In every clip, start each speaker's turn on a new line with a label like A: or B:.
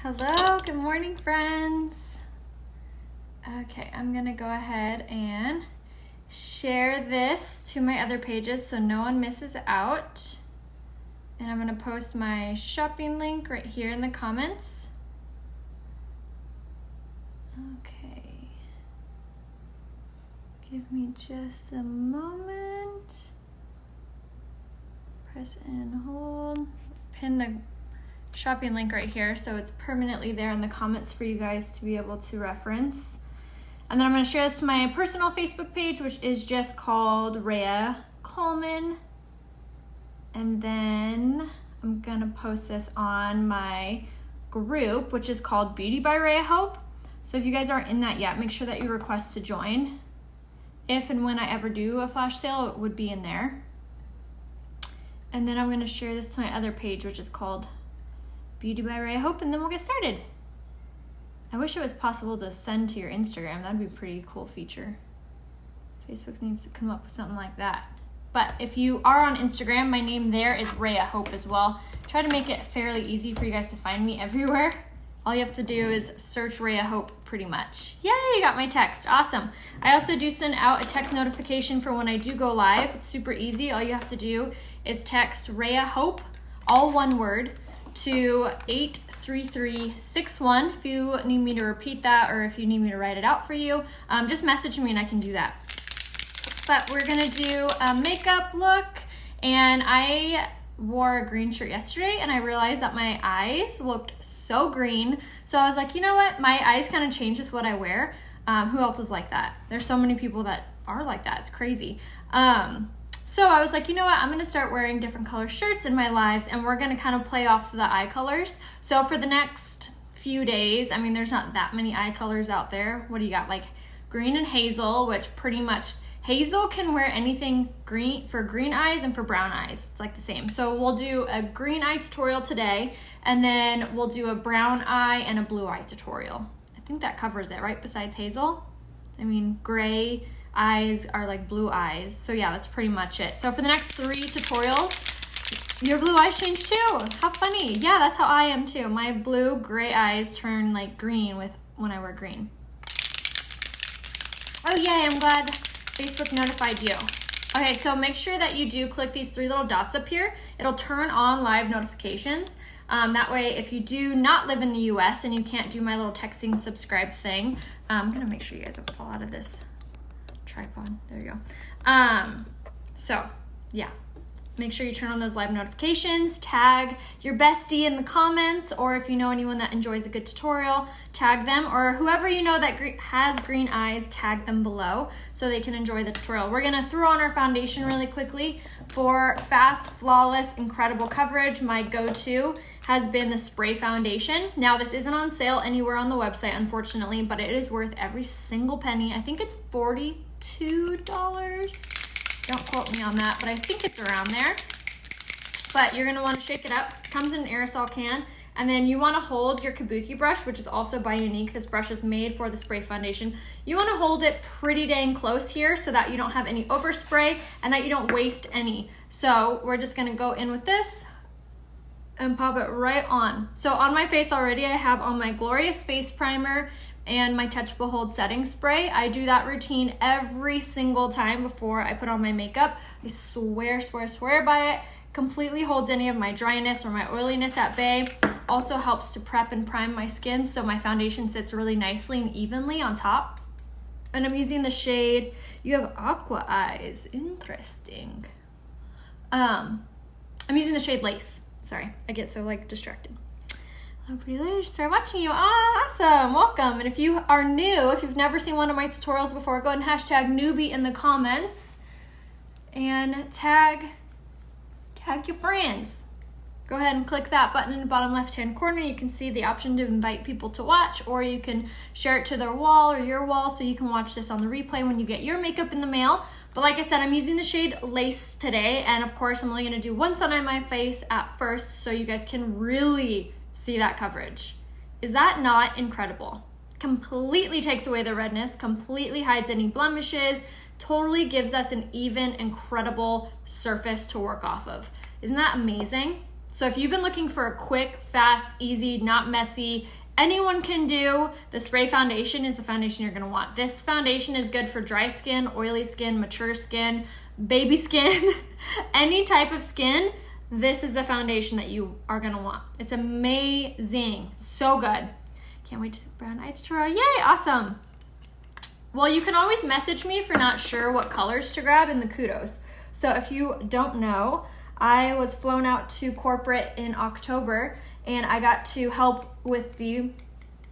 A: Hello, good morning, friends. Okay, I'm gonna go ahead and share this to my other pages so no one misses out. And I'm gonna post my shopping link right here in the comments. Okay. Give me just a moment. Press and hold. Pin the shopping link right here so it's permanently there in the comments for you guys to be able to reference. And then I'm going to share this to my personal Facebook page, which is just called Rhea Coleman. And then I'm going to post this on my group, which is called Beauty by Rhea Hope. So if you guys aren't in that yet, make sure that you request to join. If and when I ever do a flash sale, it would be in there. And then I'm going to share this to my other page, which is called Beauty by Rhea Hope, and then we'll get started. I wish it was possible to send to your Instagram. That'd be a pretty cool feature. Facebook needs to come up with something like that. But if you are on Instagram, my name there is Rhea Hope as well. Try to make it fairly easy for you guys to find me everywhere. All you have to do is search Rhea Hope pretty much. Yay, you got my text. Awesome. I also do send out a text notification for when I do go live. It's super easy. All you have to do is text Rhea Hope, all one word, to 83361. If you need me to repeat that or if you need me to write it out for you, just message me and I can do that. But we're gonna do a makeup look, and I wore a green shirt yesterday and I realized that my eyes looked so green. So I was like, you know what? My eyes kind of change with what I wear. Who else is like that? There's so many people that are like that. It's crazy. So I was like, you know what, I'm going to start wearing different color shirts in my lives, and we're going to kind of play off the eye colors. So for the next few days, I mean, there's not that many eye colors out there. What do you got? Like green and hazel, which pretty much hazel can wear anything green for green eyes and for brown eyes. It's like the same. So we'll do a green eye tutorial today, and then we'll do a brown eye and a blue eye tutorial. I think that covers it, right? Besides hazel. I mean, gray eyes are like blue eyes. So yeah, that's pretty much it. So for the next 3 tutorials, your blue eyes change too. How funny. Yeah, that's how I am too. My blue gray eyes turn like green when I wear green. Oh yay, I'm glad Facebook notified you. Okay, so make sure that you do click these 3 little dots up here. It'll turn on live notifications. That way, if you do not live in the US and you can't do my little texting subscribe thing, I'm gonna make sure you guys don't fall out of this tripod. There you go. So yeah, make sure you turn on those live notifications, tag your bestie in the comments, or if you know anyone that enjoys a good tutorial, tag them, or whoever you know that has green eyes, tag them below so they can enjoy the tutorial. We're gonna throw on our foundation really quickly. For fast, flawless, incredible coverage, my go-to has been the spray foundation. Now this isn't on sale anywhere on the website, unfortunately, but it is worth every single penny. I think it's $42. Don't quote me on that, but I think it's around there. But you're gonna wanna shake it up. It comes in an aerosol can. And then you wanna hold your kabuki brush, which is also by Unique. This brush is made for the spray foundation. You wanna hold it pretty dang close here so that you don't have any overspray and that you don't waste any. So we're just gonna go in with this and pop it right on. So on my face already, I have on my Glorious Face Primer and my Touchable Hold Setting Spray. I do that routine every single time before I put on my makeup. I swear by it. Completely holds any of my dryness or my oiliness at bay. Also helps to prep and prime my skin so my foundation sits really nicely and evenly on top. And I'm using the shade, you have aqua eyes, interesting. I'm using the shade Lace. Sorry, I get so like distracted. Hello pretty ladies, start watching you. Awesome, welcome. And if you are new, if you've never seen one of my tutorials before, go ahead and hashtag newbie in the comments and tag your friends. Go ahead and click that button in the bottom left-hand corner. You can see the option to invite people to watch, or you can share it to their wall or your wall so you can watch this on the replay when you get your makeup in the mail. But like I said, I'm using the shade Lace today, and of course I'm only gonna do one side of my face at first so you guys can really see that coverage. Is that not incredible? Completely takes away the redness, completely hides any blemishes, totally gives us an even, incredible surface to work off of. Isn't that amazing? So if you've been looking for a quick, fast, easy, not messy, anyone can do, the spray foundation is the foundation you're gonna want. This foundation is good for dry skin, oily skin, mature skin, baby skin, any type of skin. This is the foundation that you are gonna want. It's amazing, so good. Can't wait to see brown eye tutorial. Yay, awesome. Well, you can always message me if you're not sure what colors to grab in the kudos. So if you don't know, I was flown out to corporate in October and I got to help with the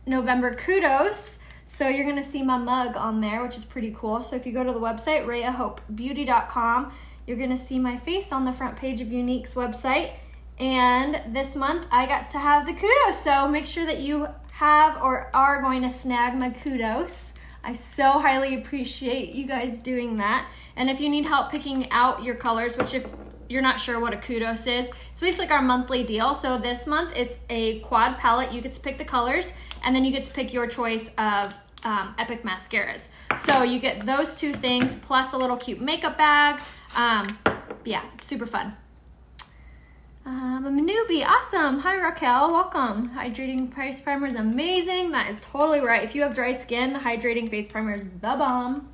A: November kudos. So you're gonna see my mug on there, which is pretty cool. So if you go to the website, rayahopebeauty.com, you're gonna see my face on the front page of Unique's website. And this month I got to have the kudos. So make sure that you have or are going to snag my kudos. I so highly appreciate you guys doing that. And if you need help picking out your colors, which if you're not sure what a kudos is, it's basically like our monthly deal. So this month it's a quad palette. You get to pick the colors and then you get to pick your choice of epic mascaras. So you get those two things plus a little cute makeup bag. Yeah, super fun. I'm a newbie, awesome. Hi Raquel, welcome. Hydrating face primer is amazing. That is totally right. If you have dry skin, the hydrating face primer is the bomb.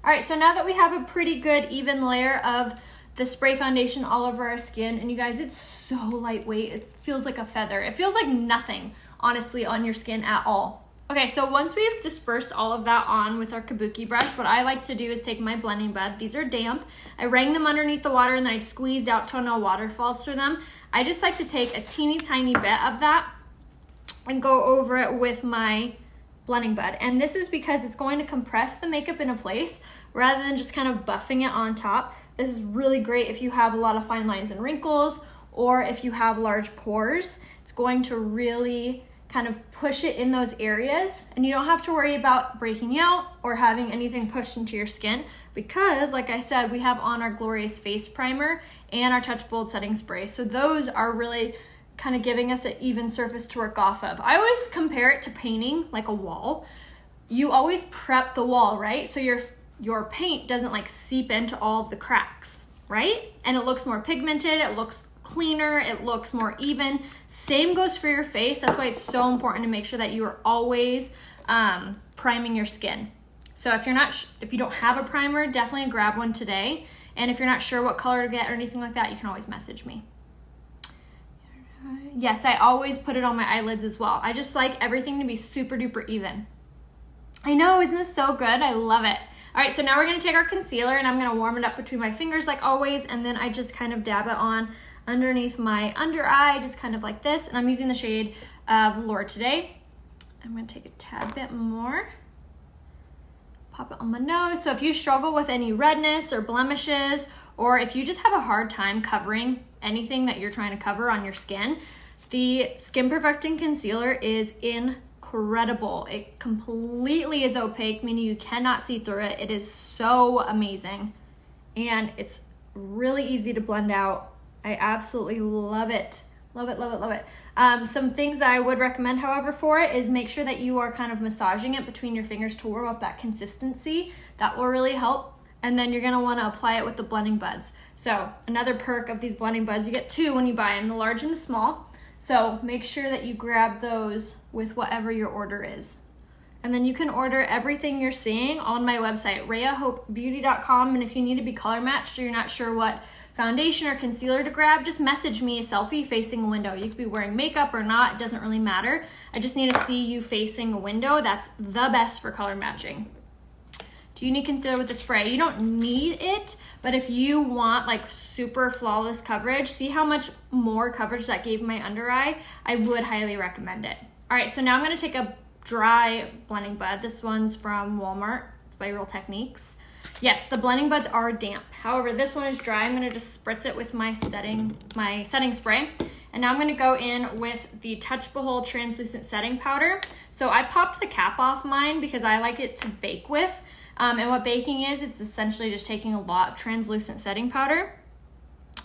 A: All right, so now that we have a pretty good even layer of the spray foundation all over our skin, and you guys, it's so lightweight. It feels like a feather. It feels like nothing, honestly, on your skin at all. Okay, so once we've dispersed all of that on with our kabuki brush, what I like to do is take my blending bud. These are damp. I wrang them underneath the water and then I squeezed out till no water falls through them. I just like to take a teeny tiny bit of that and go over it with my blending bud. And this is because it's going to compress the makeup into place rather than just kind of buffing it on top. This is really great if you have a lot of fine lines and wrinkles or if you have large pores. It's going to really kind of push it in those areas and you don't have to worry about breaking out or having anything pushed into your skin because, like I said, we have on our Glorious Face Primer and our Touch Bold Setting Spray. So those are really kind of giving us an even surface to work off of. I always compare it to painting like a wall. You always prep the wall, right? So your paint doesn't like seep into all of the cracks, right? And it looks more pigmented, it looks cleaner, it looks more even. Same goes for your face. That's why it's so important to make sure that you are always priming your skin. So if you don't have a primer, definitely grab one today. And if you're not sure what color to get or anything like that, you can always message me. Yes, I always put it on my eyelids as well. I just like everything to be super duper even. I know, isn't this so good? I love it. All right, so now we're gonna take our concealer and I'm gonna warm it up between my fingers like always, and then I just kind of dab it on underneath my under eye, just kind of like this. And I'm using the shade of Velour today. I'm gonna take a tad bit more, pop it on my nose. So if you struggle with any redness or blemishes, or if you just have a hard time covering anything that you're trying to cover on your skin, the Skin Perfecting Concealer is incredible. It completely is opaque, meaning you cannot see through it. It is so amazing. And it's really easy to blend out. I absolutely love it. Love it, love it, love it. Some things that I would recommend, however, for it is make sure that you are kind of massaging it between your fingers to warm up that consistency. That will really help. And then you're gonna wanna apply it with the blending buds. So another perk of these blending buds, you get two when you buy them, the large and the small. So make sure that you grab those with whatever your order is. And then you can order everything you're seeing on my website, rayahopebeauty.com. And if you need to be color matched or you're not sure what foundation or concealer to grab, just message me a selfie facing a window. You could be wearing makeup or not, it doesn't really matter. I just need to see you facing a window. That's the best for color matching. Do you need concealer with the spray? You don't need it, but if you want like super flawless coverage, see how much more coverage that gave my under eye, I would highly recommend it. All right, so now I'm gonna take a dry blending bud. This one's from Walmart, it's by Real Techniques. Yes, the blending buds are damp. However, this one is dry. I'm gonna just spritz it with my setting spray. And now I'm gonna go in with the Touch Behold Translucent Setting Powder. So I popped the cap off mine because I like it to bake with. And what baking is, it's essentially just taking a lot of translucent setting powder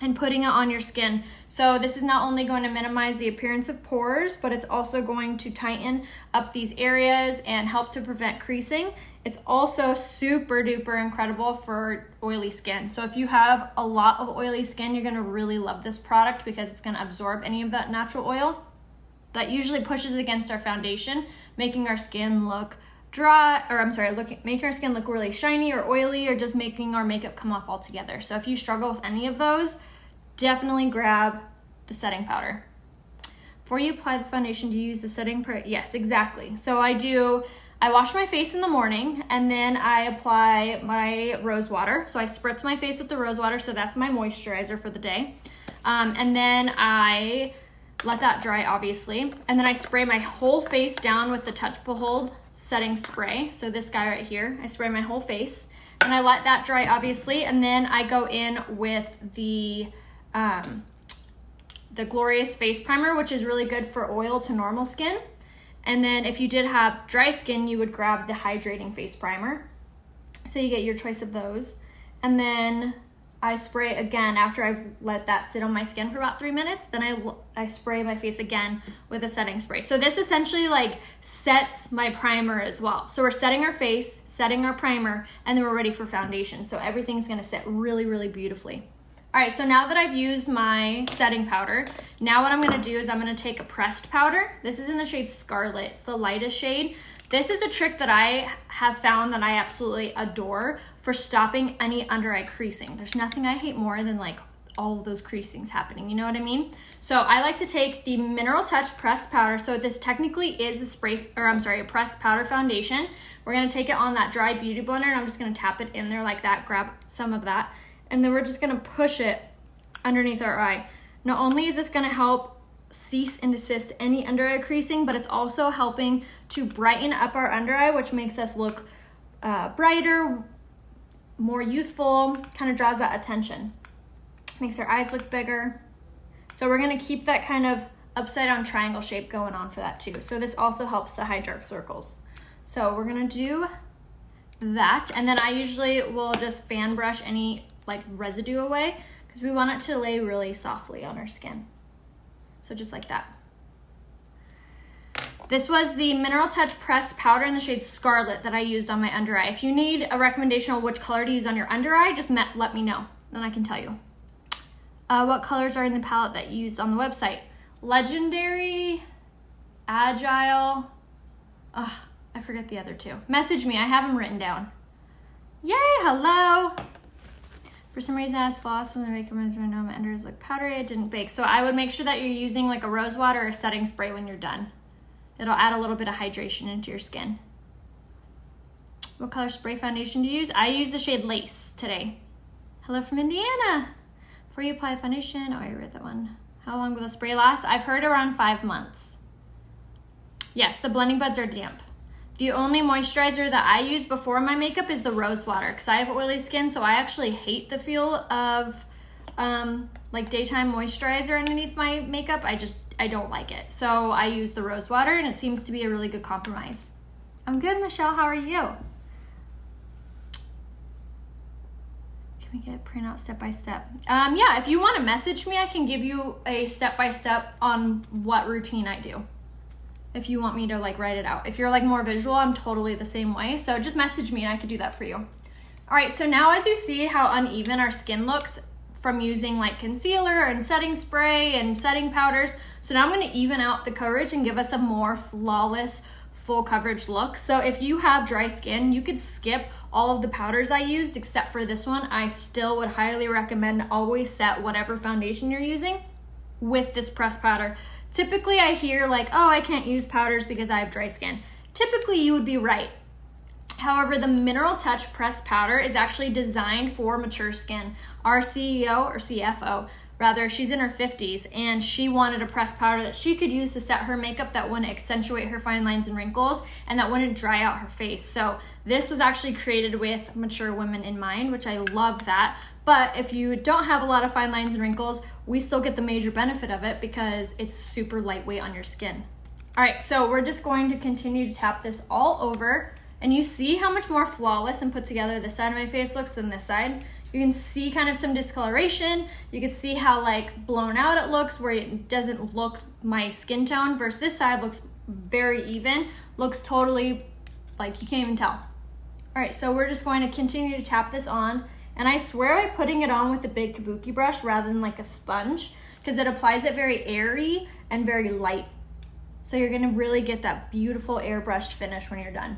A: and putting it on your skin. So this is not only going to minimize the appearance of pores, but it's also going to tighten up these areas and help to prevent creasing. It's also super duper incredible for oily skin. So if you have a lot of oily skin, you're gonna really love this product because it's gonna absorb any of that natural oil that usually pushes against our foundation, making our skin look dry, or I'm sorry, making our skin look really shiny or oily, or just making our makeup come off altogether. So if you struggle with any of those, definitely grab the setting powder. Before you apply the foundation, do you use the setting powder? Yes, exactly. So I wash my face in the morning and then I apply my rose water. So I spritz my face with the rose water, so that's my moisturizer for the day. And then I let that dry, obviously. And then I spray my whole face down with the Touch Behold setting spray. So this guy right here, I spray my whole face and I let that dry, obviously. And then I go in with the Glorious Face Primer, which is really good for oil to normal skin. And then if you did have dry skin, you would grab the Hydrating Face Primer. So you get your choice of those. And then I spray it again after I've let that sit on my skin for about 3 minutes. Then I spray my face again with a setting spray. So this essentially like sets my primer as well. So we're setting our face, setting our primer, and then we're ready for foundation. So everything's gonna sit really, really beautifully. All right, so now that I've used my setting powder, now what I'm gonna do is I'm gonna take a pressed powder. This is in the shade Scarlet, it's the lightest shade. This is a trick that I have found that I absolutely adore for stopping any under eye creasing. There's nothing I hate more than like all of those creasings happening, you know what I mean? So I like to take the Mineral Touch pressed powder. So this technically is a pressed powder foundation. We're gonna take it on that dry beauty blender and I'm just gonna tap it in there like that, grab some of that. And then we're just gonna push it underneath our eye. Not only is this gonna help cease and desist any under eye creasing, but it's also helping to brighten up our under eye, which makes us look brighter, more youthful, kind of draws that attention. Makes our eyes look bigger. So we're gonna keep that kind of upside down triangle shape going on for that too. So this also helps to hide dark circles. So we're gonna do that. And then I usually will just fan brush any like residue away because we want it to lay really softly on our skin. So just like that. This was the Mineral Touch pressed powder in the shade Scarlet that I used on my under eye. If you need a recommendation on which color to use on your under eye, just let me know, then I can tell you. What colors are in the palette that you used on the website? Legendary, Agile, I forget the other two. Message me, I have them written down. Yay, hello. For some reason, I was floss and the makeup reminds me of my unders look powdery. It didn't bake. So I would make sure that you're using like a rose water or setting spray when you're done. It'll add a little bit of hydration into your skin. What color spray foundation do you use? I use the shade Lace today. Hello from Indiana. Before you apply foundation, I read that one. How long will the spray last? I've heard around 5 months. Yes, the blending buds are damp. The only moisturizer that I use before my makeup is the rose water because I have oily skin, so I actually hate the feel of like daytime moisturizer underneath my makeup. I don't like it. So I use the rose water and it seems to be a really good compromise. I'm good, Michelle. How are you? Can we get a printout step by step? Yeah, if you want to message me, I can give you a step by step on what routine I do. If you want me to like write it out. If you're like more visual, I'm totally the same way. So just message me and I could do that for you. All right, so now as you see how uneven our skin looks from using like concealer and setting spray and setting powders. So now I'm gonna even out the coverage and give us a more flawless full coverage look. So if you have dry skin, you could skip all of the powders I used except for this one. I still would highly recommend always set whatever foundation you're using with this pressed powder. Typically I hear like, oh, I can't use powders because I have dry skin. Typically you would be right. However, the Mineral Touch pressed powder is actually designed for mature skin. Our CEO or CFO, rather, she's in her 50s and she wanted a pressed powder that she could use to set her makeup that wouldn't accentuate her fine lines and wrinkles and that wouldn't dry out her face. So this was actually created with mature women in mind, which I love that. But if you don't have a lot of fine lines and wrinkles, we still get the major benefit of it because it's super lightweight on your skin. All right, so we're just going to continue to tap this all over. And you see how much more flawless and put together this side of my face looks than this side? You can see kind of some discoloration. You can see how like blown out it looks, where it doesn't look my skin tone, versus this side looks very even, looks totally like you can't even tell. All right, so we're just going to continue to tap this on, and I swear by putting it on with a big kabuki brush rather than like a sponge, because it applies it very airy and very light. So you're gonna really get that beautiful airbrushed finish when you're done.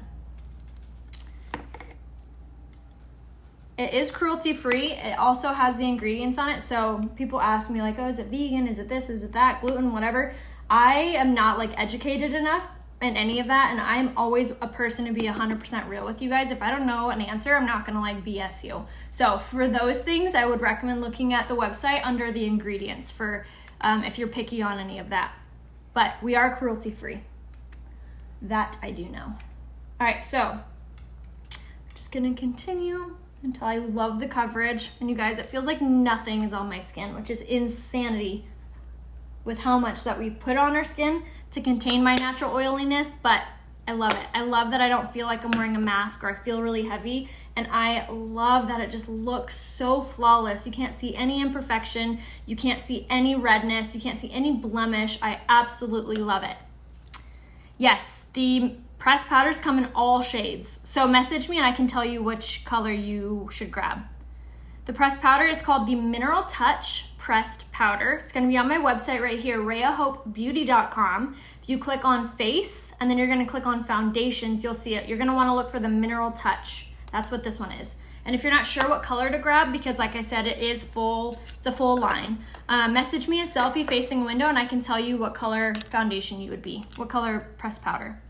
A: It is cruelty-free. It also has the ingredients on it. So people ask me like, oh, is it vegan? Is it this? Is it that? Gluten, whatever. I am not like educated enough in any of that. And I'm always a person to be 100% real with you guys. If I don't know an answer, I'm not gonna like BS you. So for those things, I would recommend looking at the website under the ingredients for if you're picky on any of that. But we are cruelty-free. That I do know. All right, so I'm just gonna continue until I love the coverage. And you guys, it feels like nothing is on my skin, which is insanity with how much that we've put on our skin to contain my natural oiliness, but I love it. I love that I don't feel like I'm wearing a mask or I feel really heavy. And I love that it just looks so flawless. You can't see any imperfection. You can't see any redness. You can't see any blemish. I absolutely love it. Yes, the pressed powders come in all shades. So message me and I can tell you which color you should grab. The pressed powder is called the Mineral Touch Pressed Powder. It's gonna be on my website right here, RheaHopeBeauty.com. If you click on face and then you're gonna click on foundations, you'll see it. You're gonna wanna look for the Mineral Touch. That's what this one is. And if you're not sure what color to grab, because like I said, it's a full line, message me a selfie facing a window and I can tell you what color foundation you would be, what color pressed powder.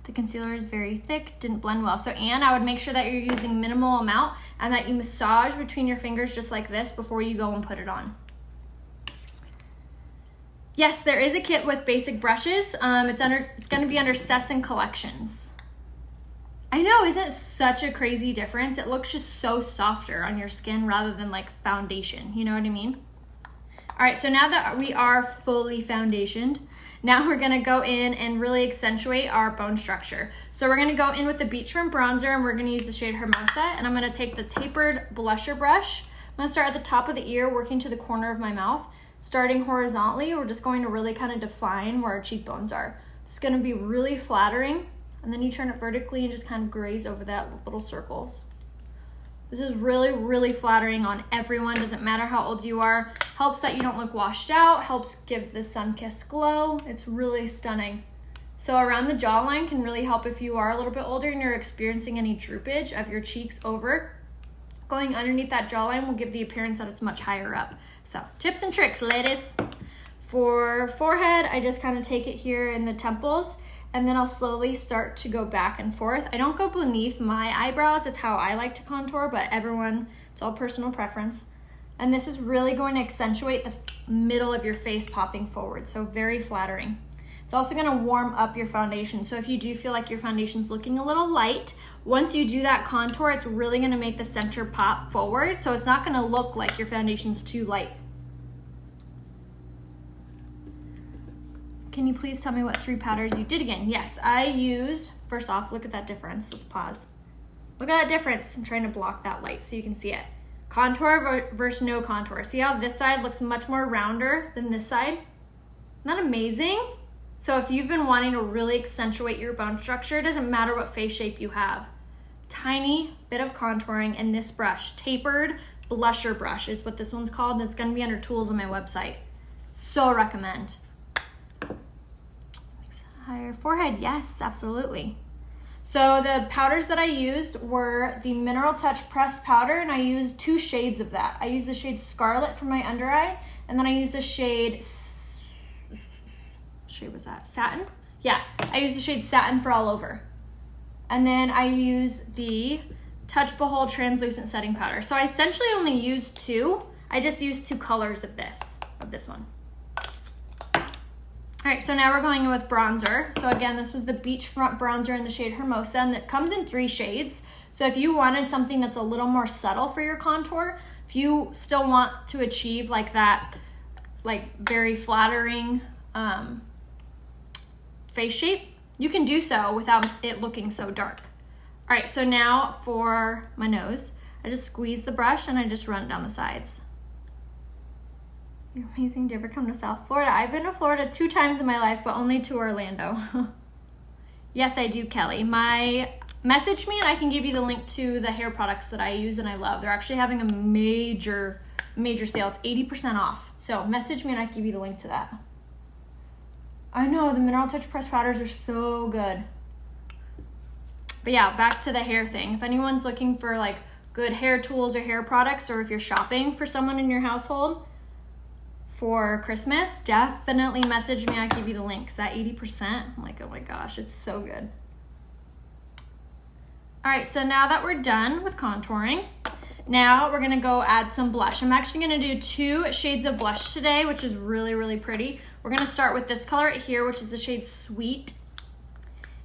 A: The concealer is very thick, didn't blend well. So Anne, I would make sure that you're using minimal amount and that you massage between your fingers just like this before you go and put it on. Yes, there is a kit with basic brushes. It's gonna be under sets and collections. I know, isn't it such a crazy difference? It looks just so softer on your skin rather than like foundation, you know what I mean? All right, so now that we are fully foundationed, now we're gonna go in and really accentuate our bone structure. So we're gonna go in with the Beachfront bronzer and we're gonna use the shade Hermosa, and I'm gonna take the tapered blusher brush. I'm gonna start at the top of the ear, working to the corner of my mouth. Starting horizontally, we're just going to really kind of define where our cheekbones are. It's gonna be really flattering, and then you turn it vertically and just kind of graze over that with little circles. This is really, really flattering on everyone. Doesn't matter how old you are. Helps that you don't look washed out. Helps give the sun-kissed glow. It's really stunning. So around the jawline can really help if you are a little bit older and you're experiencing any droopage of your cheeks over. Going underneath that jawline will give the appearance that it's much higher up. So tips and tricks, ladies. For forehead, I just kind of take it here in the temples, and then I'll slowly start to go back and forth. I don't go beneath my eyebrows. It's how I like to contour, but everyone, it's all personal preference. And this is really going to accentuate the middle of your face popping forward, so very flattering. It's also gonna warm up your foundation. So if you do feel like your foundation's looking a little light, once you do that contour, it's really gonna make the center pop forward, so it's not gonna look like your foundation's too light. Can you please tell me what 3 powders you did again? Yes, I used, first off, look at that difference. Let's pause. Look at that difference. I'm trying to block that light so you can see it. Contour versus no contour. See how this side looks much more rounder than this side? Isn't that amazing? So if you've been wanting to really accentuate your bone structure, it doesn't matter what face shape you have. Tiny bit of contouring in this brush. Tapered blusher brush is what this one's called. That's gonna be under tools on my website. So recommend. Higher forehead, yes, absolutely. So the powders that I used were the Mineral Touch Pressed Powder, and I used 2 shades of that. I used the shade Scarlet for my under eye, and then I used the shade, what shade was that? Satin? Yeah, I used the shade Satin for all over. And then I used the Touch Behold Translucent Setting Powder. So I essentially only used 2. I just used 2 colors of this one. All right, so now we're going in with bronzer. So again, this was the Beachfront bronzer in the shade Hermosa, and it comes in 3 shades. So if you wanted something that's a little more subtle for your contour, if you still want to achieve like that, like very flattering face shape, you can do so without it looking so dark. All right, so now for my nose, I just squeeze the brush and I just run it down the sides. You're amazing. Do you ever come to South Florida? I've been to Florida 2 times in my life, but only to Orlando. Yes, I do, Kelly. Message me and I can give you the link to the hair products that I use and I love. They're actually having a major sale. It's 80% off. So message me and I can give you the link to that. I know, the Mineral Touch pressed powders are so good. But yeah, back to the hair thing. If anyone's looking for like good hair tools or hair products, or if you're shopping for someone in your household for Christmas, definitely message me. I'll give you the links. That 80%, I'm like, oh my gosh, it's so good. All right, so now that we're done with contouring, now we're gonna go add some blush. I'm actually gonna do 2 shades of blush today, which is really, really pretty. We're gonna start with this color right here, which is the shade Sweet.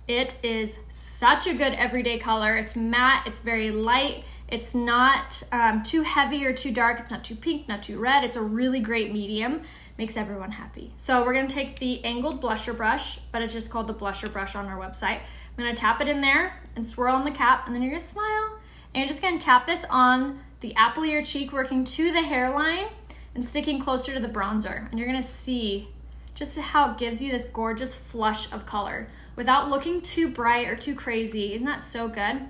A: It is such a good everyday color. It's matte, it's very light. It's not too heavy or too dark. It's not too pink, not too red. It's a really great medium. Makes everyone happy. So we're gonna take the angled blusher brush, but it's just called the blusher brush on our website. I'm gonna tap it in there and swirl on the cap, and then you're gonna smile. And you're just gonna tap this on the apple of your cheek, working to the hairline and sticking closer to the bronzer. And you're gonna see just how it gives you this gorgeous flush of color without looking too bright or too crazy. Isn't that so good?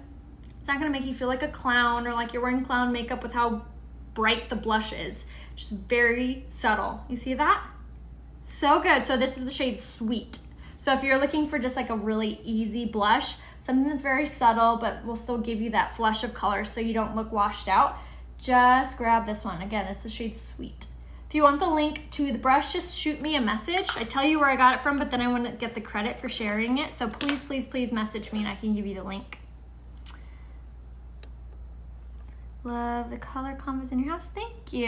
A: It's not gonna make you feel like a clown or like you're wearing clown makeup with how bright the blush is. Just very subtle. You see that? So good. So this is the shade Sweet. So if you're looking for just like a really easy blush, something that's very subtle but will still give you that flush of color so you don't look washed out, just grab this one. Again, it's the shade Sweet. If you want the link to the brush, just shoot me a message. I tell you where I got it from, but then I want to get the credit for sharing it. So please, please, please message me and I can give you the link. Love the color combos in your house. Thank you.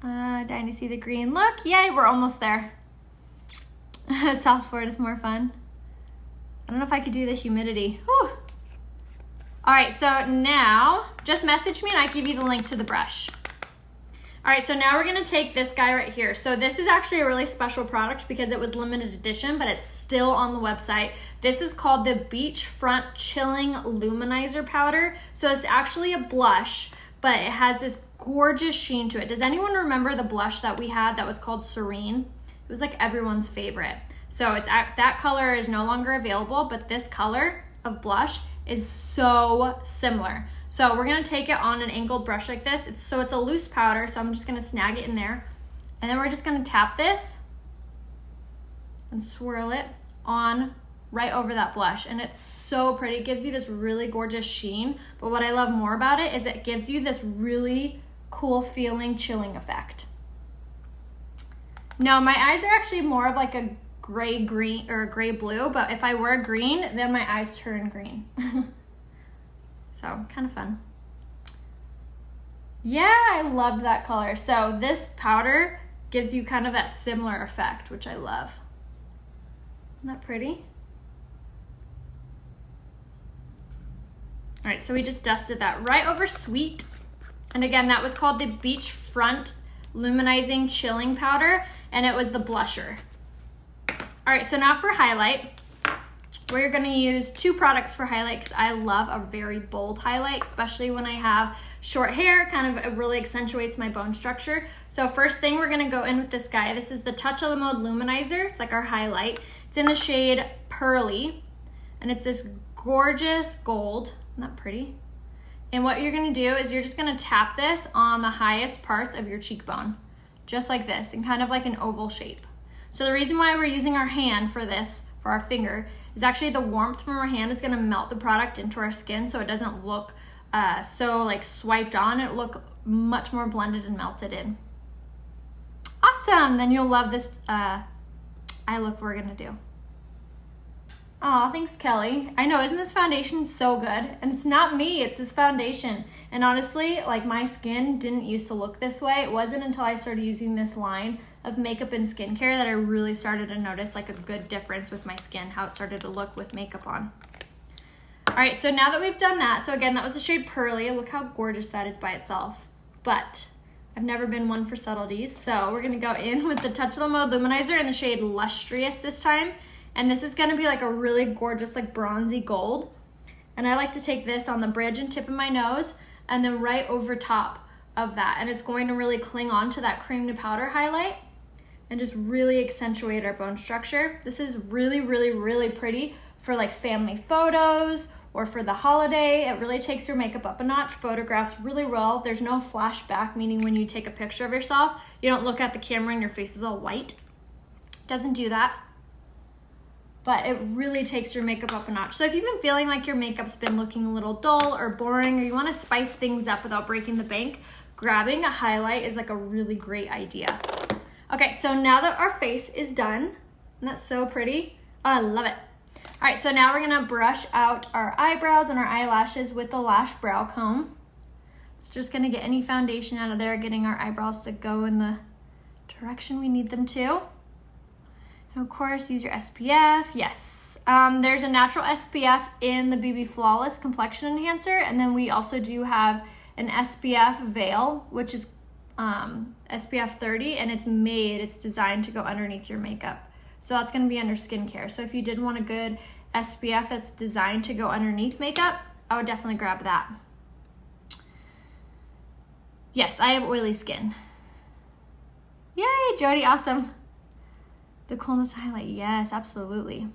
A: Dying to see the green look. Yay, we're almost there. South Florida's more fun. I don't know if I could do the humidity. Whew. All right, so now just message me and I give you the link to the brush. All right, so now we're gonna take this guy right here. So this is actually a really special product because it was limited edition, but it's still on the website. This is called the Beachfront Chilling Luminizer Powder. So it's actually a blush, but it has this gorgeous sheen to it. Does anyone remember the blush that we had that was called Serene? It was like everyone's favorite. So that color is no longer available, but this color of blush is so similar. So we're gonna take it on an angled brush like this. It's a loose powder, so I'm just gonna snag it in there. And then we're just gonna tap this and swirl it on right over that blush. And it's so pretty. It gives you this really gorgeous sheen. But what I love more about it is it gives you this really cool feeling chilling effect. No, my eyes are actually more of like a gray green or a gray blue, but if I wear green, then my eyes turn green. So kind of fun. Yeah, I loved that color. So this powder gives you kind of that similar effect, which I love. Isn't that pretty? All right, so we just dusted that right over Sweet. And again, that was called the Beachfront Luminizing Chilling Powder, and it was the blusher. All right, so now for highlight, we're gonna use 2 products for highlight because I love a very bold highlight, especially when I have short hair, kind of it really accentuates my bone structure. So first thing, we're gonna go in with this guy. This is the Touch of the Mode Luminizer. It's like our highlight. It's in the shade Pearly, and it's this gorgeous gold. Isn't that pretty? And what you're gonna do is you're just gonna tap this on the highest parts of your cheekbone, just like this, in kind of like an oval shape. So the reason why we're using our hand for this, for our finger, is actually the warmth from our hand is gonna melt the product into our skin so it doesn't look so like swiped on. It'll look much more blended and melted in. Awesome, then you'll love this eye look we're gonna do. Oh, thanks, Kelly. I know, isn't this foundation so good? And it's not me, it's this foundation. And honestly, like my skin didn't used to look this way. It wasn't until I started using this line of makeup and skincare that I really started to notice like a good difference with my skin, how it started to look with makeup on. All right, so now that we've done that, so again, that was the shade Pearly. Look how gorgeous that is by itself. But I've never been one for subtleties, so we're gonna go in with the Touch of the Mode Luminizer in the shade Lustrous this time. And this is gonna be like a really gorgeous, like bronzy gold. And I like to take this on the bridge and tip of my nose and then right over top of that. And it's going to really cling on to that cream to powder highlight and just really accentuate our bone structure. This is really, really, really pretty for like family photos or for the holiday. It really takes your makeup up a notch. Photographs really well. There's no flashback, meaning when you take a picture of yourself, you don't look at the camera and your face is all white. Doesn't do that. But it really takes your makeup up a notch. So if you've been feeling like your makeup's been looking a little dull or boring, or you wanna spice things up without breaking the bank, grabbing a highlight is like a really great idea. Okay, so now that our face is done, and that's so pretty, oh, I love it. All right, so now we're gonna brush out our eyebrows and our eyelashes with the Lash Brow Comb. It's just gonna get any foundation out of there, getting our eyebrows to go in the direction we need them to. And of course, use your SPF, yes. There's a natural SPF in the BB Flawless Complexion Enhancer, and then we also do have an SPF Veil, which is SPF 30, and it's designed to go underneath your makeup. So that's gonna be under skincare. So if you did want a good SPF that's designed to go underneath makeup, I would definitely grab that. Yes, I have oily skin. Yay, Jody, awesome. The coolness highlight, yes, absolutely.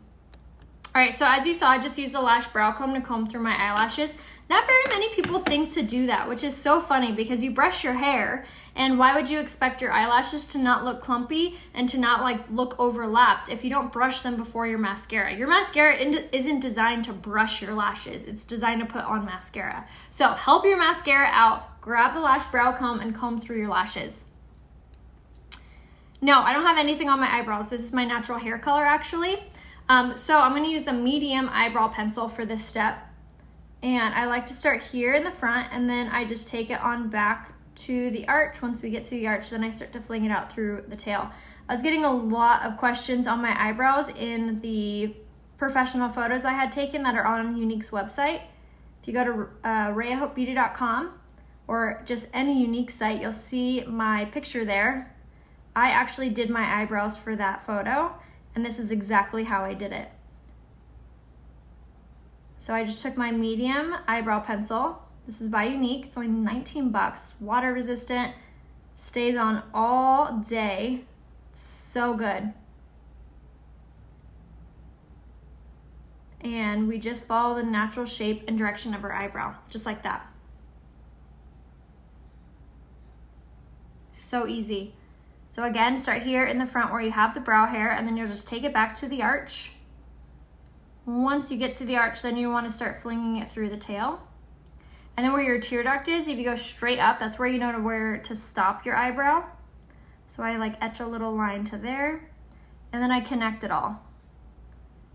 A: All right, so as you saw, I just used the Lash Brow Comb to comb through my eyelashes. Not very many people think to do that, which is so funny because you brush your hair, and why would you expect your eyelashes to not look clumpy and to not like look overlapped if you don't brush them before your mascara? Your mascara isn't designed to brush your lashes. It's designed to put on mascara. So help your mascara out, grab the Lash Brow Comb and comb through your lashes. No, I don't have anything on my eyebrows. This is my natural hair color actually. So I'm gonna use the medium eyebrow pencil for this step. And I like to start here in the front, and then I just take it on back to the arch. Once we get to the arch, then I start to fling it out through the tail. I was getting a lot of questions on my eyebrows in the professional photos I had taken that are on Unique's website. If you go to rayahopebeauty.com or just any Unique site, you'll see my picture there. I actually did my eyebrows for that photo, and this is exactly how I did it. So I just took my medium eyebrow pencil. This is by Unique, it's only 19 bucks, water resistant, stays on all day, so good. And we just follow the natural shape and direction of our eyebrow, just like that. So easy. So again, start here in the front where you have the brow hair, and then you'll just take it back to the arch. Once you get to the arch, then you want to start flinging it through the tail. And then where your tear duct is, if you go straight up, that's where you know where to stop your eyebrow. So I like etch a little line to there, and then I connect it all.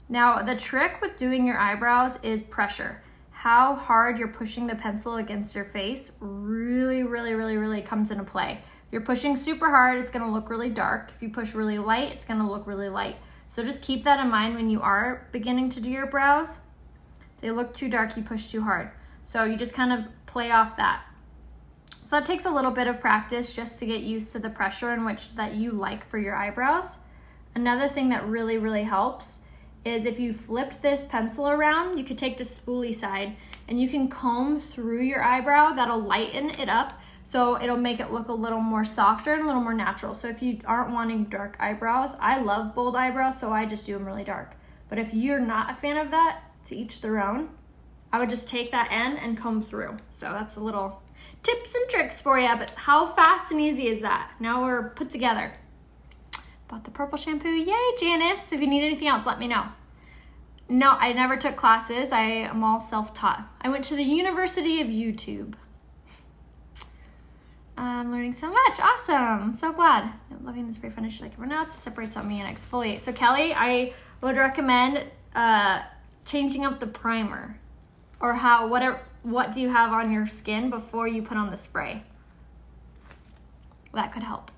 A: Now the trick with doing your eyebrows is pressure. How hard you're pushing the pencil against your face really, really, really, really comes into play. If you're pushing super hard, it's gonna look really dark. If you push really light, it's gonna look really light. So just keep that in mind when you are beginning to do your brows. If they look too dark, you push too hard. So you just kind of play off that. So that takes a little bit of practice just to get used to the pressure in which that you like for your eyebrows. Another thing that really, really helps is if you flipped this pencil around, you could take the spoolie side and you can comb through your eyebrow. That'll lighten it up, so it'll make it look a little more softer and a little more natural. So if you aren't wanting dark eyebrows, I love bold eyebrows, so I just do them really dark. But if you're not a fan of that, to each their own, I would just take that end and comb through. So that's a little tips and tricks for you, but how fast and easy is that? Now we're put together. Bought the purple shampoo, yay Janice. If you need anything else, let me know. No, I never took classes. I am all self-taught. I went to the University of YouTube. I'm learning so much, awesome, so glad. I'm loving the spray foundation like everyone else. It separates on me and exfoliate. So Kelly, I would recommend changing up the primer, or what do you have on your skin before you put on the spray? That could help.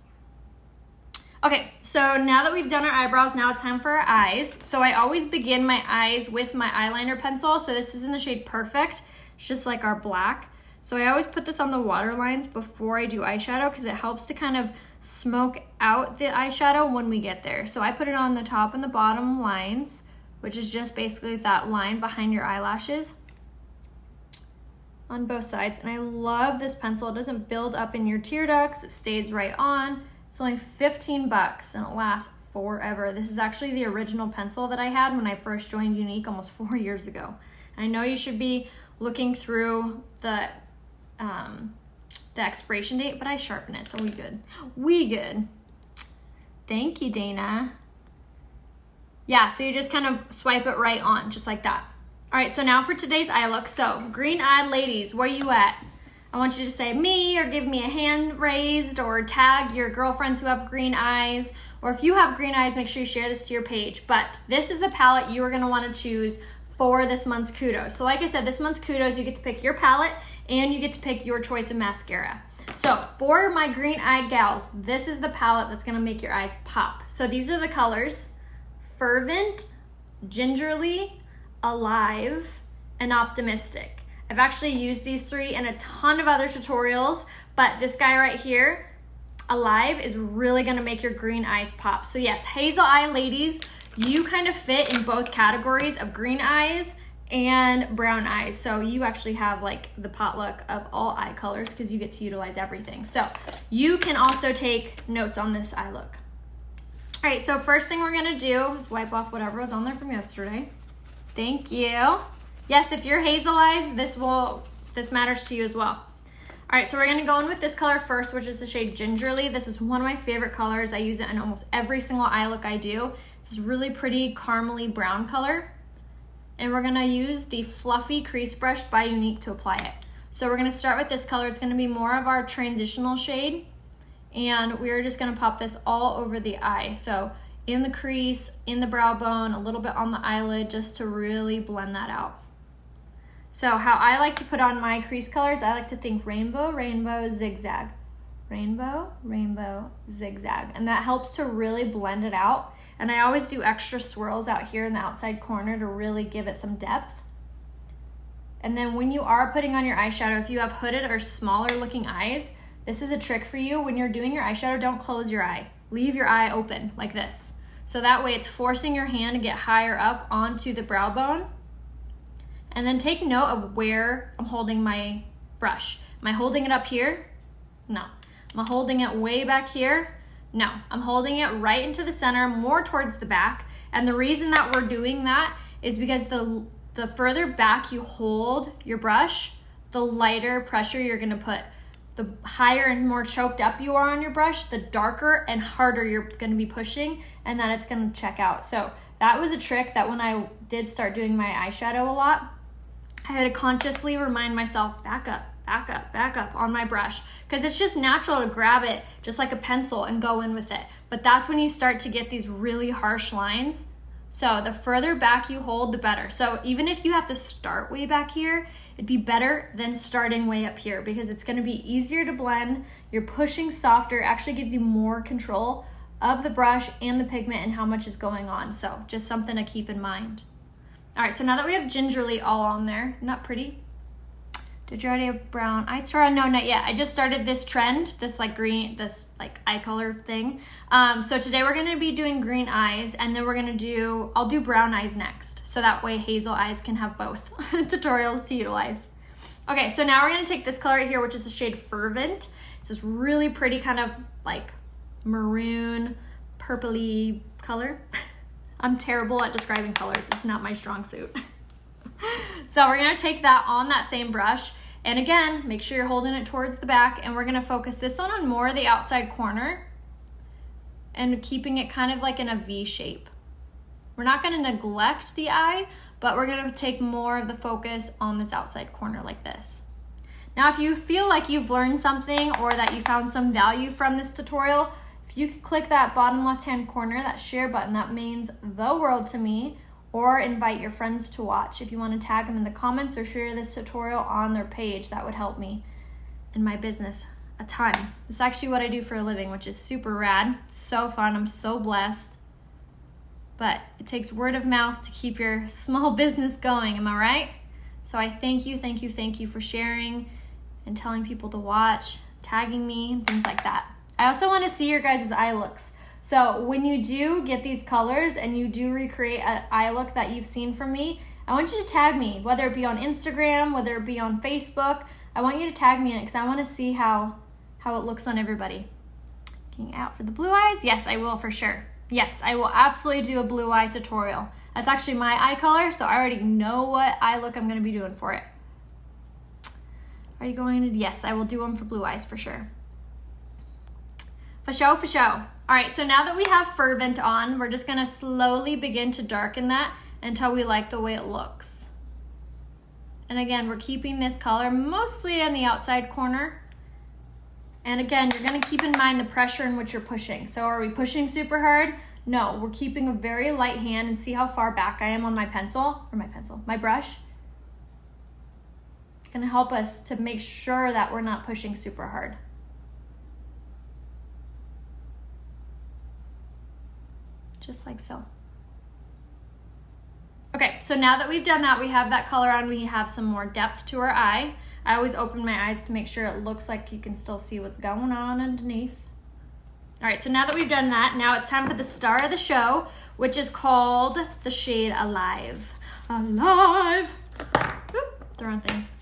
A: Okay, so now that we've done our eyebrows, now it's time for our eyes. So I always begin my eyes with my eyeliner pencil. So this is in the shade Perfect. It's just like our black. So I always put this on the water lines before I do eyeshadow because it helps to kind of smoke out the eyeshadow when we get there. So I put it on the top and the bottom lines, which is just basically that line behind your eyelashes. on both sides. And I love this pencil. It doesn't build up in your tear ducts. It stays right on. It's only 15 bucks and it lasts forever. This is actually the original pencil that I had when I first joined Younique almost 4 years ago. And I know you should be looking through the expiration date, but I sharpen it, so we good. We good. Thank you, Dana. Yeah, so you just kind of swipe it right on, just like that. All right, so now for today's eye look. So green-eyed ladies, where you at? I want you to say me, or give me a hand raised, or tag your girlfriends who have green eyes, or if you have green eyes, make sure you share this to your page. But this is the palette you are gonna wanna choose for this month's kudos. So like I said, this month's kudos, you get to pick your palette and you get to pick your choice of mascara. So for my green-eyed gals, this is the palette that's gonna make your eyes pop. So these are the colors: Fervent, Gingerly, Alive, and Optimistic. I've actually used these three in a ton of other tutorials, but this guy right here, Alive, is really gonna make your green eyes pop. So yes, hazel eye ladies, you kind of fit in both categories of green eyes and brown eyes. So you actually have like the potluck of all eye colors because you get to utilize everything. So you can also take notes on this eye look. All right, so first thing we're gonna do is wipe off whatever was on there from yesterday. Thank you. Yes, if you're hazel eyes, this matters to you as well. All right, so we're gonna go in with this color first, which is the shade Gingerly. This is one of my favorite colors. I use it in almost every single eye look I do. It's this really pretty caramely brown color. And we're gonna use the fluffy crease brush by Younique to apply it. So we're gonna start with this color. It's gonna be more of our transitional shade. And we're just gonna pop this all over the eye. So in the crease, in the brow bone, a little bit on the eyelid, just to really blend that out. So how I like to put on my crease colors, I like to think rainbow, rainbow, zigzag. Rainbow, rainbow, zigzag. And that helps to really blend it out. And I always do extra swirls out here in the outside corner to really give it some depth. And then when you are putting on your eyeshadow, if you have hooded or smaller looking eyes, this is a trick for you. When you're doing your eyeshadow, don't close your eye. Leave your eye open like this. So that way it's forcing your hand to get higher up onto the brow bone. And then take note of where I'm holding my brush. Am I holding it up here? No. Am I holding it way back here? No. I'm holding it right into the center, more towards the back. And the reason that we're doing that is because the further back you hold your brush, the lighter pressure you're gonna put. The higher and more choked up you are on your brush, the darker and harder you're gonna be pushing, and then it's gonna check out. So that was a trick that when I did start doing my eyeshadow a lot, I had to consciously remind myself, back up, back up, back up on my brush, because it's just natural to grab it just like a pencil and go in with it. But that's when you start to get these really harsh lines. So the further back you hold, the better. So even if you have to start way back here, it'd be better than starting way up here because it's gonna be easier to blend. You're pushing softer, it actually gives you more control of the brush and the pigment and how much is going on. So just something to keep in mind. All right, so now that we have Gingerly all on there, isn't that pretty? Did you already have brown eye star? No, not yet. I just started this trend, this like green, this like eye color thing. So today we're gonna be doing green eyes and then I'll do brown eyes next. So that way hazel eyes can have both tutorials to utilize. Okay, so now we're gonna take this color right here, which is the shade Fervent. It's this really pretty kind of like maroon, purpley color. I'm terrible at describing colors. It's not my strong suit. So we're gonna take that on that same brush. And again, make sure you're holding it towards the back and we're gonna focus this one on more of the outside corner and keeping it kind of like in a V shape. We're not gonna neglect the eye, but we're gonna take more of the focus on this outside corner like this. Now, if you feel like you've learned something or that you found some value from this tutorial, if you could click that bottom left-hand corner, that share button, that means the world to me, or invite your friends to watch. If you want to tag them in the comments or share this tutorial on their page, that would help me in my business a ton. It's actually what I do for a living, which is super rad. It's so fun, I'm so blessed. But it takes word of mouth to keep your small business going, am I right? So I thank you for sharing and telling people to watch, tagging me, and things like that. I also want to see your guys' eye looks. So when you do get these colors and you do recreate an eye look that you've seen from me, I want you to tag me, whether it be on Instagram, whether it be on Facebook. I want you to tag me in it because I want to see how it looks on everybody. Looking out for the blue eyes? Yes, I will for sure. Yes, I will absolutely do a blue eye tutorial. That's actually my eye color, so I already know what eye look I'm going to be doing for it. Are you going to? Yes, I will do them for blue eyes for sure. For show, for show. All right, so now that we have Fervent on, we're just going to slowly begin to darken that until we like the way it looks. And again, we're keeping this color mostly on the outside corner. And again, you're going to keep in mind the pressure in which you're pushing. So are we pushing super hard? No, we're keeping a very light hand, and see how far back I am on my my brush. It's going to help us to make sure that we're not pushing super hard. Just like so. Okay, so now that we've done that, we have that color on, we have some more depth to our eye. I always open my eyes to make sure it looks like you can still see what's going on underneath. All right, so now that we've done that, now it's time for the star of the show, which is called the shade Alive. Alive! Oop, the wrong things.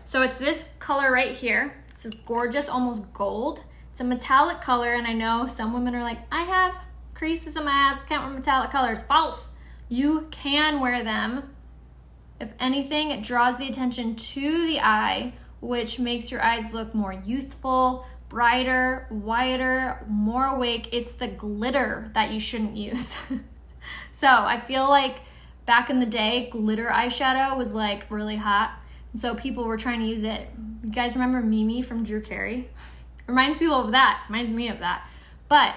A: So it's this color right here. It's this gorgeous, almost gold. It's a metallic color, and I know some women are like, I have creases in my eyes, can't wear metallic colors. False! You can wear them. If anything, it draws the attention to the eye, which makes your eyes look more youthful, brighter, whiter, more awake. It's the glitter that you shouldn't use. So I feel like back in the day, glitter eyeshadow was like really hot. And so people were trying to use it. You guys remember Mimi from Drew Carey? Reminds people of that, reminds me of that. But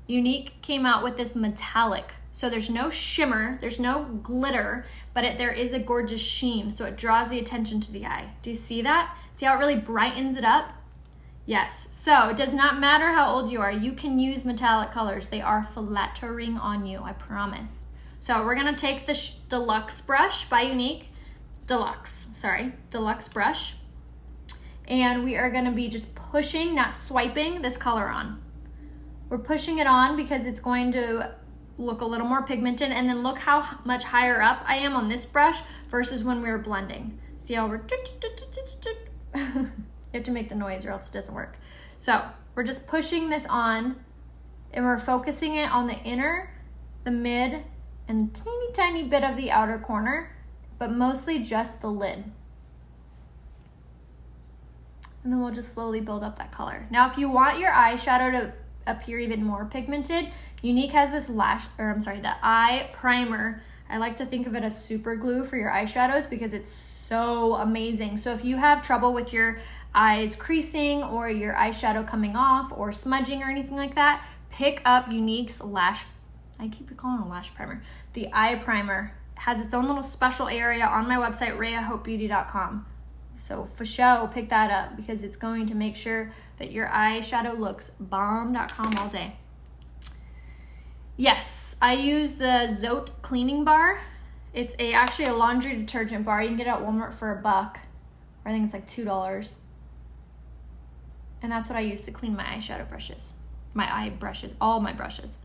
A: Unique came out with this metallic. So there's no shimmer, there's no glitter, but there is a gorgeous sheen. So it draws the attention to the eye. Do you see that? See how it really brightens it up? Yes, so it does not matter how old you are. You can use metallic colors. They are flattering on you, I promise. So we're gonna take the Deluxe brush by Unique, Deluxe brush. And we are gonna be just pushing, not swiping, this color on. We're pushing it on because it's going to look a little more pigmented, and then look how much higher up I am on this brush versus when we were blending. See how we're, you have to make the noise or else it doesn't work. So we're just pushing this on, and we're focusing it on the inner, the mid, and teeny tiny bit of the outer corner, but mostly just the lid. And then we'll just slowly build up that color. Now, if you want your eyeshadow to appear even more pigmented, Unique has this the eye primer. I like to think of it as super glue for your eyeshadows because it's so amazing. So if you have trouble with your eyes creasing or your eyeshadow coming off or smudging or anything like that, pick up Unique's lash, I keep calling it a lash primer. The eye primer has its own little special area on my website, RheaHopeBeauty.com. So for sure, pick that up because it's going to make sure that your eyeshadow looks bomb.com all day. Yes, I use the Zote cleaning bar. It's actually a laundry detergent bar. You can get it at Walmart for $1, or I think it's like $2. And that's what I use to clean my eyeshadow brushes. My eye brushes, all my brushes.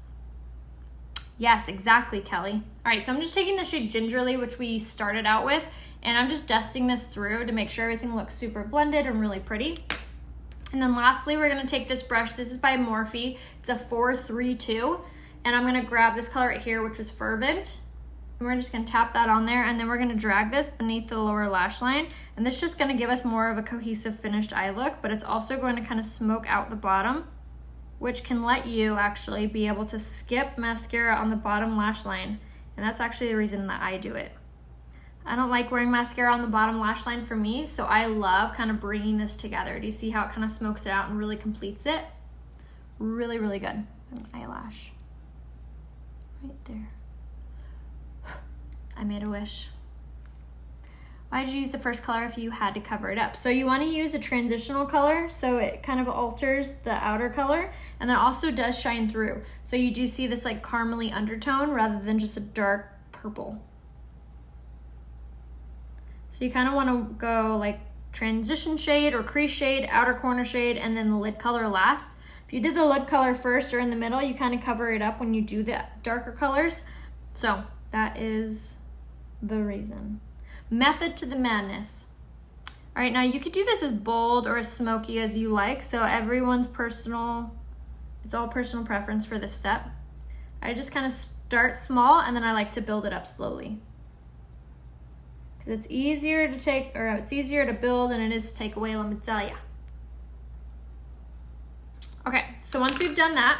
A: Yes, exactly, Kelly. All right, so I'm just taking the shade Gingerly, which we started out with, and I'm just dusting this through to make sure everything looks super blended and really pretty. And then lastly, we're gonna take this brush. This is by Morphe. It's a 432. And I'm gonna grab this color right here, which was Fervent. And we're just gonna tap that on there, and then we're gonna drag this beneath the lower lash line. And this is just gonna give us more of a cohesive finished eye look, but it's also going to kind of smoke out the bottom, which can let you actually be able to skip mascara on the bottom lash line. And that's actually the reason that I do it. I don't like wearing mascara on the bottom lash line for me, so I love kind of bringing this together. Do you see how it kind of smokes it out and really completes it? Really, really good. An eyelash. Right there. I made a wish. Why did you use the first color if you had to cover it up? So you want to use a transitional color so it kind of alters the outer color, and then also does shine through. So you do see this like caramely undertone rather than just a dark purple. So you kind of want to go like transition shade or crease shade, outer corner shade, and then the lid color last. If If you did the lip color first or in the middle, you kind of cover it up when you do the darker colors. So that is the reason. Method to the madness. All right, now you could do this as bold or as smoky as you like. So everyone's personal, it's all personal preference for this step. I just kind of start small and then I like to build it up slowly. Because it's easier to take, or it's easier to build than it is to take away, let me tell ya. Okay, so once we've done that,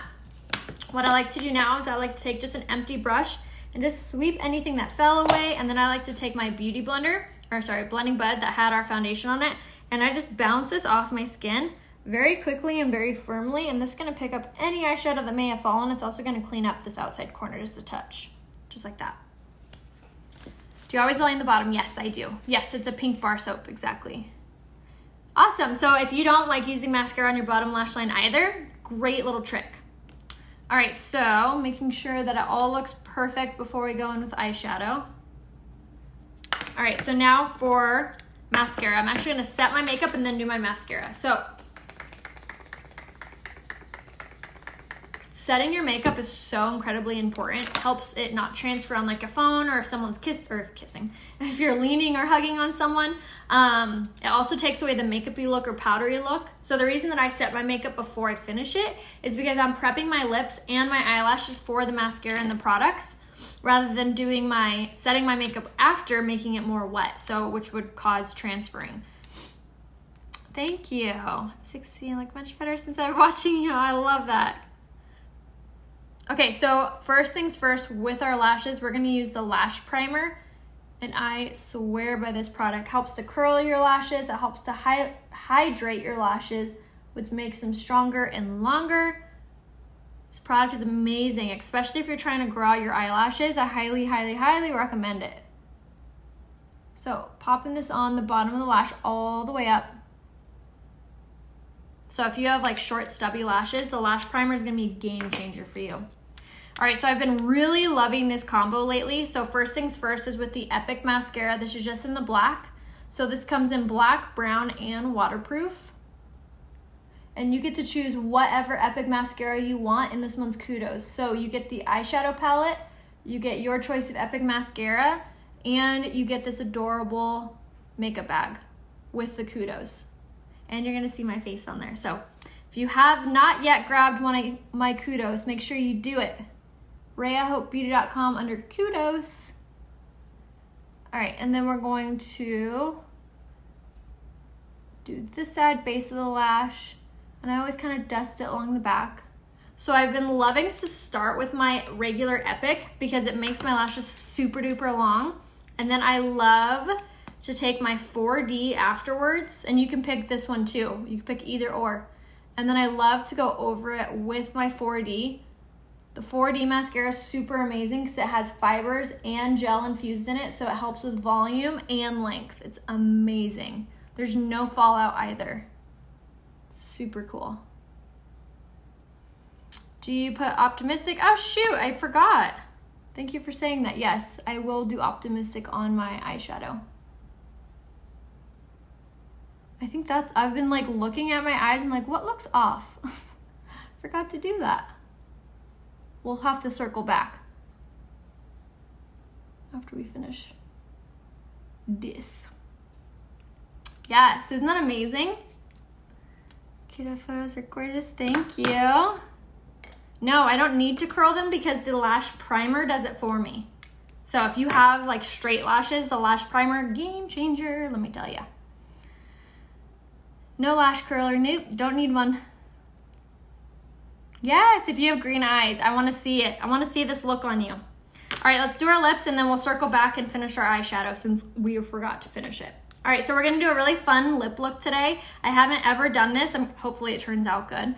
A: what I like to do now is I like to take just an empty brush and just sweep anything that fell away, and then I like to take my beauty blender, or sorry, blending bud that had our foundation on it, and I just bounce this off my skin very quickly and very firmly, and this is gonna pick up any eyeshadow that may have fallen. It's also gonna clean up this outside corner just a touch, just like that. Do you always line the bottom? Yes, I do. Yes, it's a pink bar soap, exactly. Awesome, so if you don't like using mascara on your bottom lash line either, great little trick. All right, so making sure that it all looks perfect before we go in with eyeshadow. All right, so now for mascara. I'm actually gonna set my makeup and then do my mascara. So setting your makeup is so incredibly important. It helps it not transfer on like a phone, or if someone's if you're leaning or hugging on someone. It also takes away the makeupy look or powdery look. So the reason that I set my makeup before I finish it is because I'm prepping my lips and my eyelashes for the mascara and the products, rather than setting my makeup after, making it more wet, so which would cause transferring. Thank you. 16, like much better since I've been watching you. I love that. Okay, so first things first, with our lashes, we're gonna use the lash primer. And I swear by this product. Helps to curl your lashes, it helps to hydrate your lashes, which makes them stronger and longer. This product is amazing, especially if you're trying to grow out your eyelashes. I highly, highly, highly recommend it. So popping this on the bottom of the lash all the way up. So if you have like short stubby lashes, the lash primer is gonna be a game changer for you. All right, so I've been really loving this combo lately. So first things first is with the Epic mascara. This is just in the black. So this comes in black, brown, and waterproof. And you get to choose whatever Epic mascara you want, and this one's Kudos. So you get the eyeshadow palette, you get your choice of Epic mascara, and you get this adorable makeup bag with the Kudos. And you're gonna see my face on there. So if you have not yet grabbed one of my Kudos, make sure you do it. RheaHopeBeauty.com under Kudos. All right, and then we're going to do this side, base of the lash, and I always kind of dust it along the back. So I've been loving to start with my regular Epic because it makes my lashes super duper long. And then I love to take my 4D afterwards, and you can pick this one too. You can pick either or. And then I love to go over it with my 4D. The 4D mascara is super amazing because it has fibers and gel infused in it, so it helps with volume and length. It's amazing. There's no fallout either. Super cool. Do you put optimistic? Oh shoot, I forgot. Thank you for saying that. Yes, I will do optimistic on my eyeshadow. I think that's, I've been like looking at my eyes and like, what looks off? Forgot to do that. We'll have to circle back after we finish this. Yes, isn't that amazing? Kiddo photos are gorgeous, thank you. No, I don't need to curl them because the lash primer does it for me. So if you have like straight lashes, the lash primer, game changer, let me tell you. No lash curler, nope, don't need one. Yes, if you have green eyes, I wanna see it. I wanna see this look on you. All right, let's do our lips and then we'll circle back and finish our eyeshadow since we forgot to finish it. All right, so we're gonna do a really fun lip look today. I haven't ever done this, hopefully it turns out good.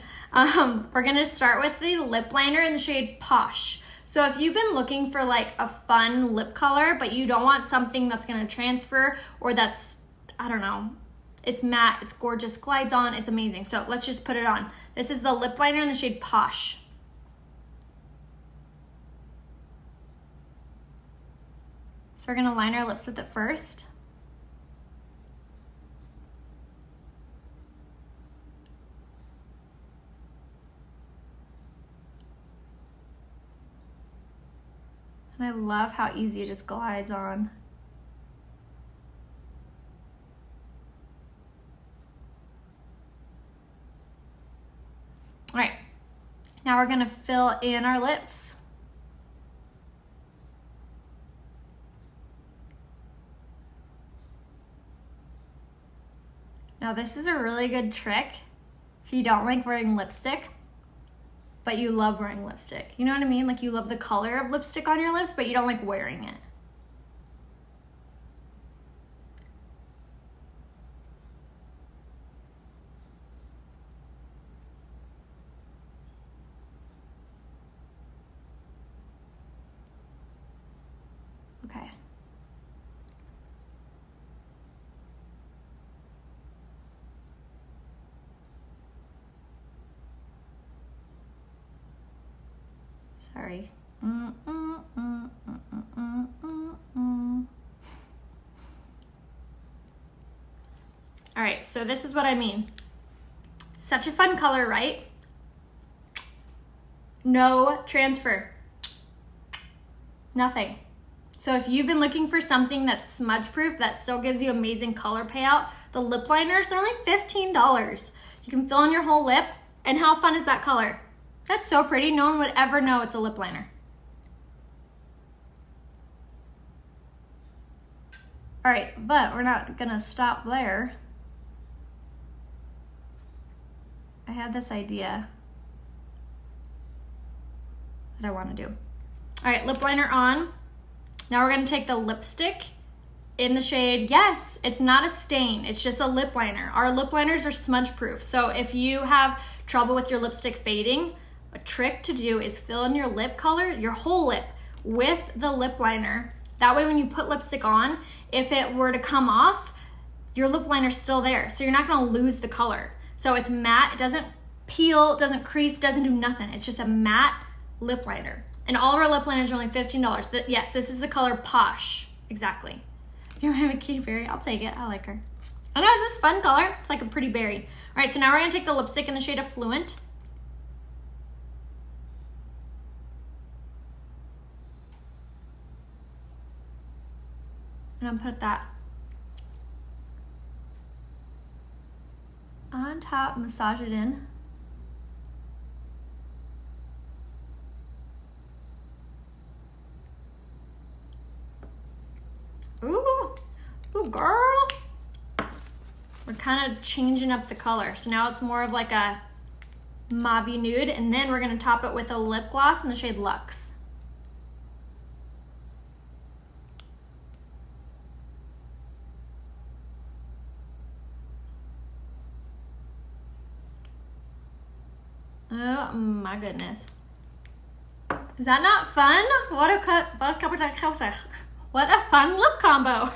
A: We're gonna start with the lip liner in the shade Posh. So if you've been looking for like a fun lip color, but you don't want something that's gonna transfer or that's, I don't know, it's matte, it's gorgeous, glides on, it's amazing. So let's just put it on. This is the lip liner in the shade Posh. So we're gonna line our lips with it first. love how easy it just glides on. All right, now we're gonna fill in our lips. Now this is a really good trick if you don't like wearing lipstick, but you love wearing lipstick. You know what I mean? Like you love the color of lipstick on your lips, but you don't like wearing it. Okay. Sorry. All right, so this is what I mean. Such a fun color, right? No transfer. Nothing. So if you've been looking for something that's smudge proof that still gives you amazing color payout, the lip liners, they're only $15. You can fill in your whole lip, and how fun is that color? That's so pretty, no one would ever know it's a lip liner. All right, but we're not gonna stop there. I had this idea that I wanna do. All right, lip liner on. Now we're gonna take the lipstick in the shade, yes, it's not a stain, it's just a lip liner. Our lip liners are smudge proof, so if you have trouble with your lipstick fading, a trick to do is fill in your lip color, your whole lip, with the lip liner. That way when you put lipstick on, if it were to come off, your lip liner's still there, so you're not gonna lose the color. So it's matte, it doesn't peel, it doesn't crease, doesn't do nothing. It's just a matte lip liner. And all of our lip liners are only $15. Yes, this is the color Posh, exactly. If you have a Katy Perry, I'll take it, I like her. I know, it's this fun color, it's like a pretty berry. All right, so now we're gonna take the lipstick in the shade Affluent. And I'll put that on top, massage it in. Ooh, girl. We're kind of changing up the color. So now it's more of like a mauve nude, and then we're gonna top it with a lip gloss in the shade Luxe. Oh my goodness. Is that not fun? What a fun lip combo.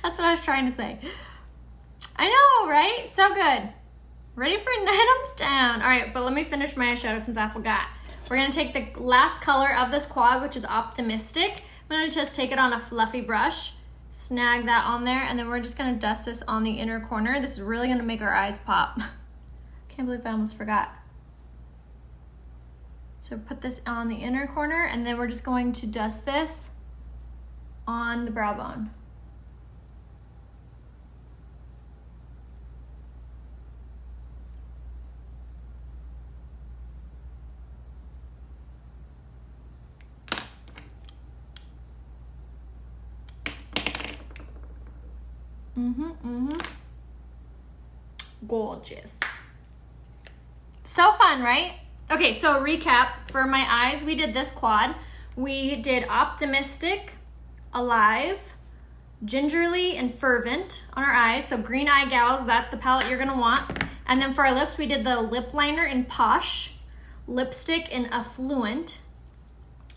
A: That's what I was trying to say. I know, right? So good. Ready for a night on the town. All right, but let me finish my eyeshadow since I forgot. We're gonna take the last color of this quad, which is Optimistic. I'm gonna just take it on a fluffy brush, snag that on there, and then we're just gonna dust this on the inner corner. This is really gonna make our eyes pop. Can't believe I almost forgot. So put this on the inner corner, and then we're just going to dust this on the brow bone. Gorgeous. So fun, right? Okay, so recap for my eyes, we did this quad. We did Optimistic, Alive, Gingerly, and Fervent on our eyes. So green eye gals, that's the palette you're gonna want. And then for our lips, we did the lip liner in Posh, lipstick in Affluent,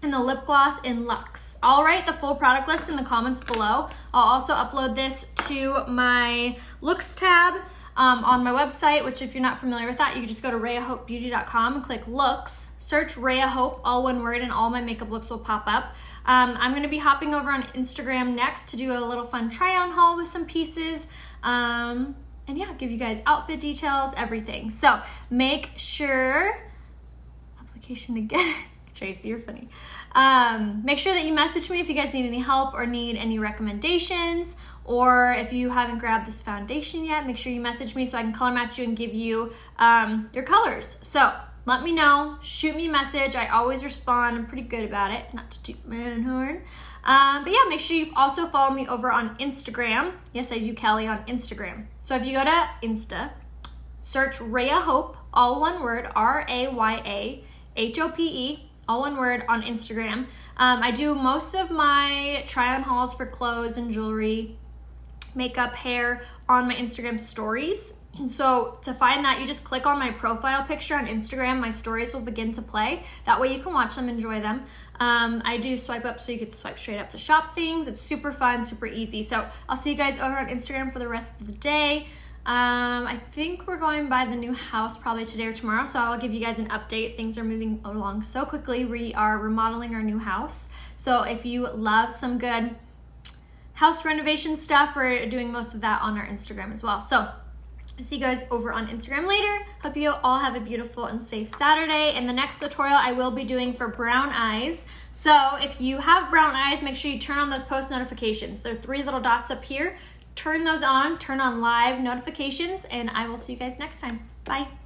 A: and the lip gloss in Luxe. I'll write the full product list in the comments below. I'll also upload this to my looks tab on my website, which if you're not familiar with that, you can just go to RheaHopeBeauty.com and click looks, search Rhea Hope, all one word, and all my makeup looks will pop up. I'm gonna be hopping over on Instagram next to do a little fun try on haul with some pieces. And yeah, give you guys outfit details, everything. So make sure, application again, Tracy, you're funny. Make sure that you message me if you guys need any help or need any recommendations, or if you haven't grabbed this foundation yet, make sure you message me so I can color match you and give you your colors. So let me know, shoot me a message. I always respond. I'm pretty good about it, not to toot my own horn. But yeah, make sure you also follow me over on Instagram. Yes, I do Kelly on Instagram. So if you go to Insta, search Raya Hope, all one word, RAYAHOPE, all one word on Instagram. I do most of my try on hauls for clothes and jewelry, makeup, hair on my Instagram stories. So to find that, you just click on my profile picture on Instagram. My stories will begin to play. That way you can watch them, enjoy them. I do swipe up so you can swipe straight up to shop things. It's super fun, super easy. So I'll see you guys over on Instagram for the rest of the day. I think we're going by the new house probably today or tomorrow, so I'll give you guys an update. Things are moving along so quickly. We are remodeling our new house. So if you love some good house renovation stuff, we're doing most of that on our Instagram as well. So I'll see you guys over on Instagram later. Hope you all have a beautiful and safe Saturday. In the next tutorial, I will be doing for brown eyes. So if you have brown eyes, make sure you turn on those post notifications. There are 3 little dots up here. Turn those on, turn on live notifications, and I will see you guys next time. Bye.